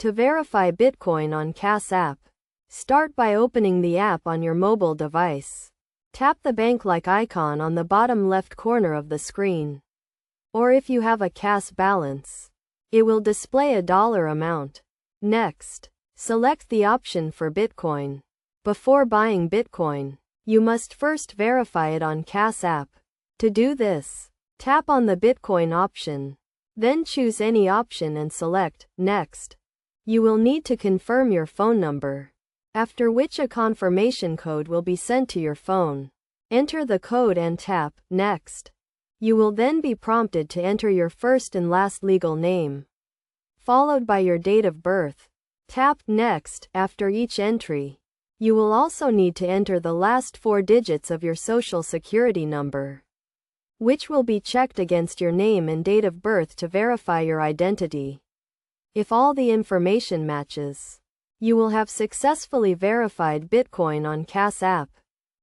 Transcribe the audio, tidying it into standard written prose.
To verify Bitcoin on CAS app, start by opening the app on your mobile device. Tap the bank-like icon on the bottom left corner of the screen. Or if you have a CAS balance, it will display a dollar amount. Next, select the option for Bitcoin. Before buying Bitcoin, you must first verify it on CAS app. To do this, tap on the Bitcoin option. Then choose any option and select Next. You will need to confirm your phone number, after which a confirmation code will be sent to your phone. Enter the code and tap Next. You will then be prompted to enter your first and last legal name, followed by your date of birth. Tap Next after each entry. You will also need to enter the last 4 digits of your social security number, which will be checked against your name and date of birth to verify your identity. If all the information matches, you will have successfully verified Bitcoin on CAS app.